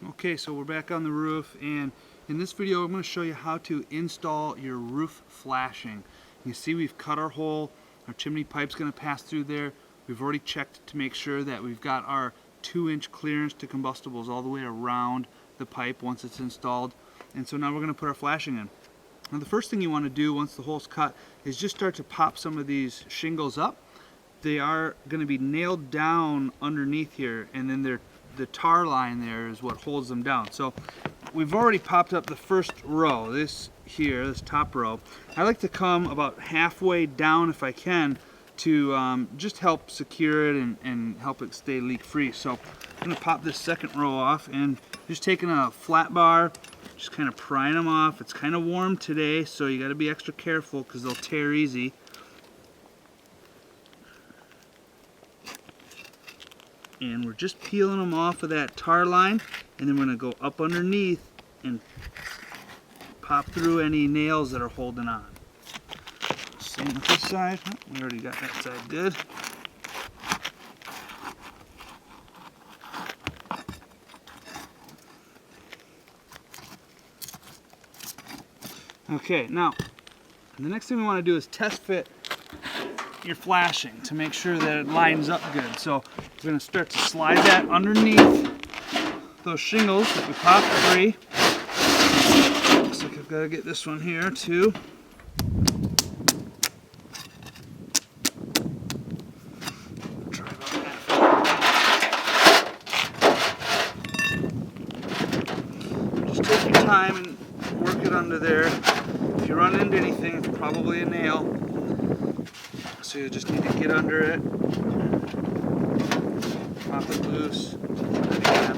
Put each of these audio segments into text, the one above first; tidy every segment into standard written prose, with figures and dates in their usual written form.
Okay, so we're back on the roof, and in this video I'm going to show you how to install your roof flashing. You see we've cut our hole, our chimney pipe's going to pass through there. We've already checked to make sure that we've got our 2-inch clearance to combustibles all the way around the pipe once it's installed. And so now we're going to put our flashing in. Now the first thing you want to do once the hole's cut is just start to pop some of these shingles up. They are going to be nailed down underneath here, and then the tar line there is what holds them down. So we've already popped up the first row, this top row. I like to come about halfway down if I can to just help secure it and help it stay leak free. So I'm going to pop this second row off and just taking a flat bar, just kind of prying them off. It's kind of warm today, so you got to be extra careful because they'll tear easy. And we're just peeling them off of that tar line, and then we're going to go up underneath and pop through any nails that are holding on. Same with this side. Oh, we already got that side good. Okay, now the next thing we want to do is test fit your flashing to make sure that it lines up good. So we're going to start to slide that underneath those shingles that we popped free. Looks like I've got to get this one here too. Try about half. Just take your time and work it under there. If you run into anything, it's probably a nail. So you just need to get under it, pop it loose, again.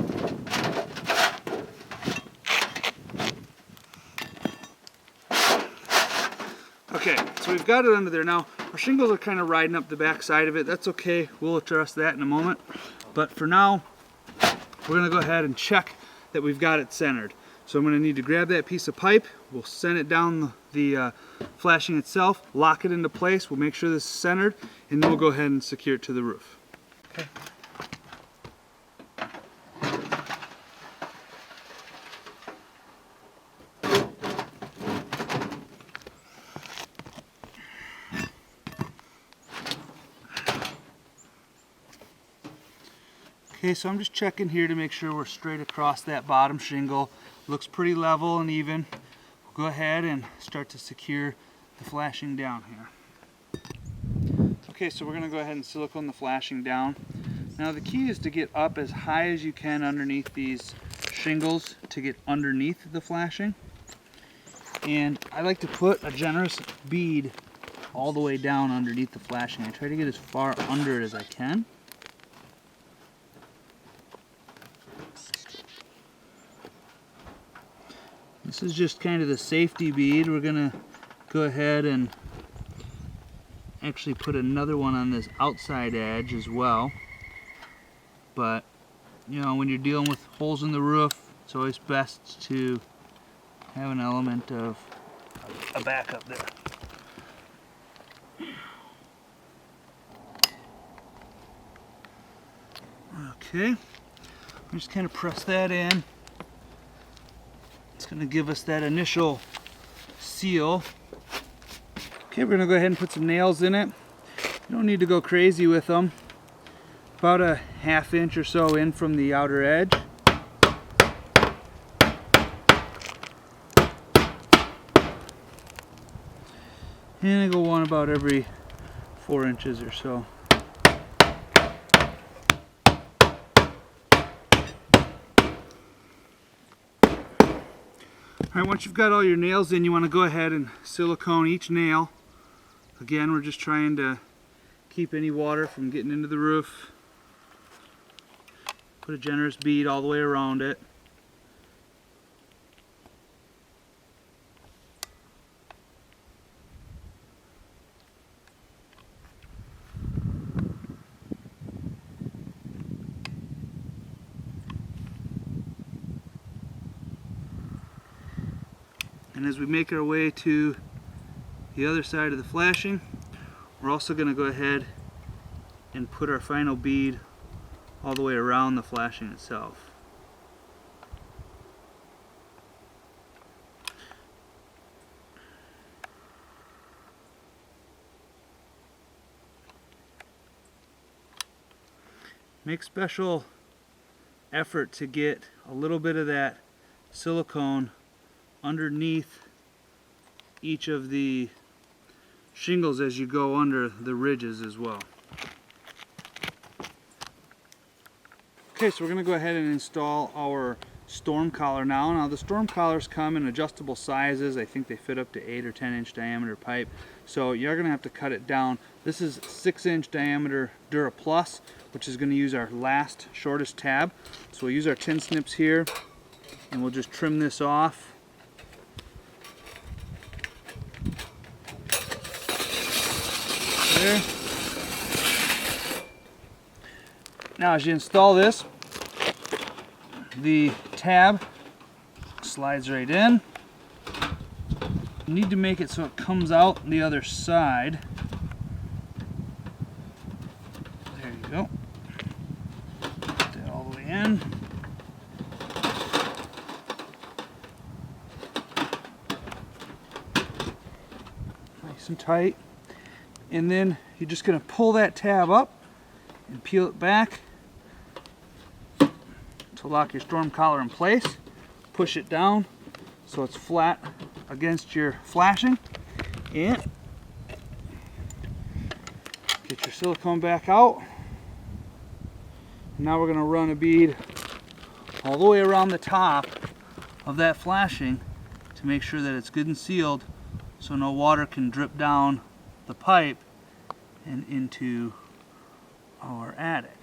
Okay, so we've got it under there. Now, our shingles are kind of riding up the back side of it. That's okay, we'll address that in a moment. But for now, we're going to go ahead and check that we've got it centered. So I'm going to need to grab that piece of pipe, we'll send it down the flashing itself, lock it into place, we'll make sure this is centered, and then we'll go ahead and secure it to the roof. Okay. Okay, so I'm just checking here to make sure we're straight across that bottom shingle. Looks pretty level and even. We'll go ahead and start to secure the flashing down here. Okay, so we're going to go ahead and silicone the flashing down. Now the key is to get up as high as you can underneath these shingles to get underneath the flashing. And I like to put a generous bead all the way down underneath the flashing. I try to get as far under it as I can. This is just kind of the safety bead. We're going to go ahead and actually put another one on this outside edge as well. But, you know, when you're dealing with holes in the roof, it's always best to have an element of a backup there. Okay, just kind of press that in. It's going to give us that initial seal. Okay, we're going to go ahead and put some nails in it. You don't need to go crazy with them. About a 1/2 inch or so in from the outer edge. And I go one about every 4 inches or so. Alright, once you've got all your nails in, you want to go ahead and silicone each nail. Again, we're just trying to keep any water from getting into the roof. Put a generous bead all the way around it. And as we make our way to the other side of the flashing, we're also going to go ahead and put our final bead all the way around the flashing itself. make special effort to get a little bit of that silicone underneath each of the shingles as you go under the ridges as well. Okay, so we're going to go ahead and install our storm collar now. Now the storm collars come in adjustable sizes. I think they fit up to 8 or 10 inch diameter pipe. So you're going to have to cut it down. This is 6-inch diameter Dura Plus, which is going to use our last shortest tab. So we'll use our tin snips here and we'll just trim this off. There. Now as you install this, the tab slides right in. You need to make it so it comes out the other side. There you go. Put that all the way in. Nice and tight. And then you're just going to pull that tab up and peel it back to lock your storm collar in place. Push it down so it's flat against your flashing, and get your silicone back out. Now we're going to run a bead all the way around the top of that flashing to make sure that it's good and sealed so no water can drip down the pipe and into our attic.